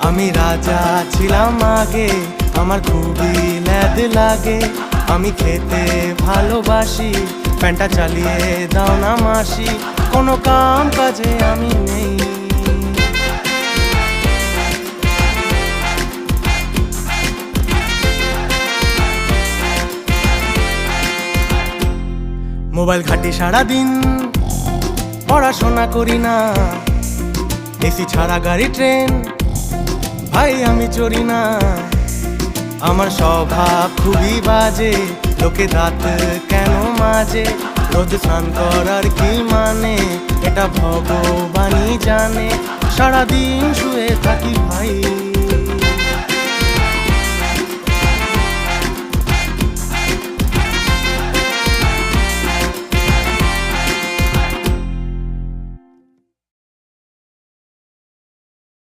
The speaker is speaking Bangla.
আমি রাজা ছিলাম আগে, আমার খুবই ল্যাদ লাগে। আমি খেতে ভালোবাসি, ফ্যানটা চালিয়ে দাও না মাসি, কোনো কাম কাজে আমি নেই। মোবাইল ঘাটি সারাদিন, পড়াশোনা করি না, এসি ছাড়া গাড়ি ট্রেন ভাই আমি চড়ি না। আমার স্বভাব খুবই বাজে, লোকে দাঁত কেন মাজে, রোজ স্নান করার কি মানে এটা ভগবানই জানে। সারাদিন শুয়ে থাকি ভাই।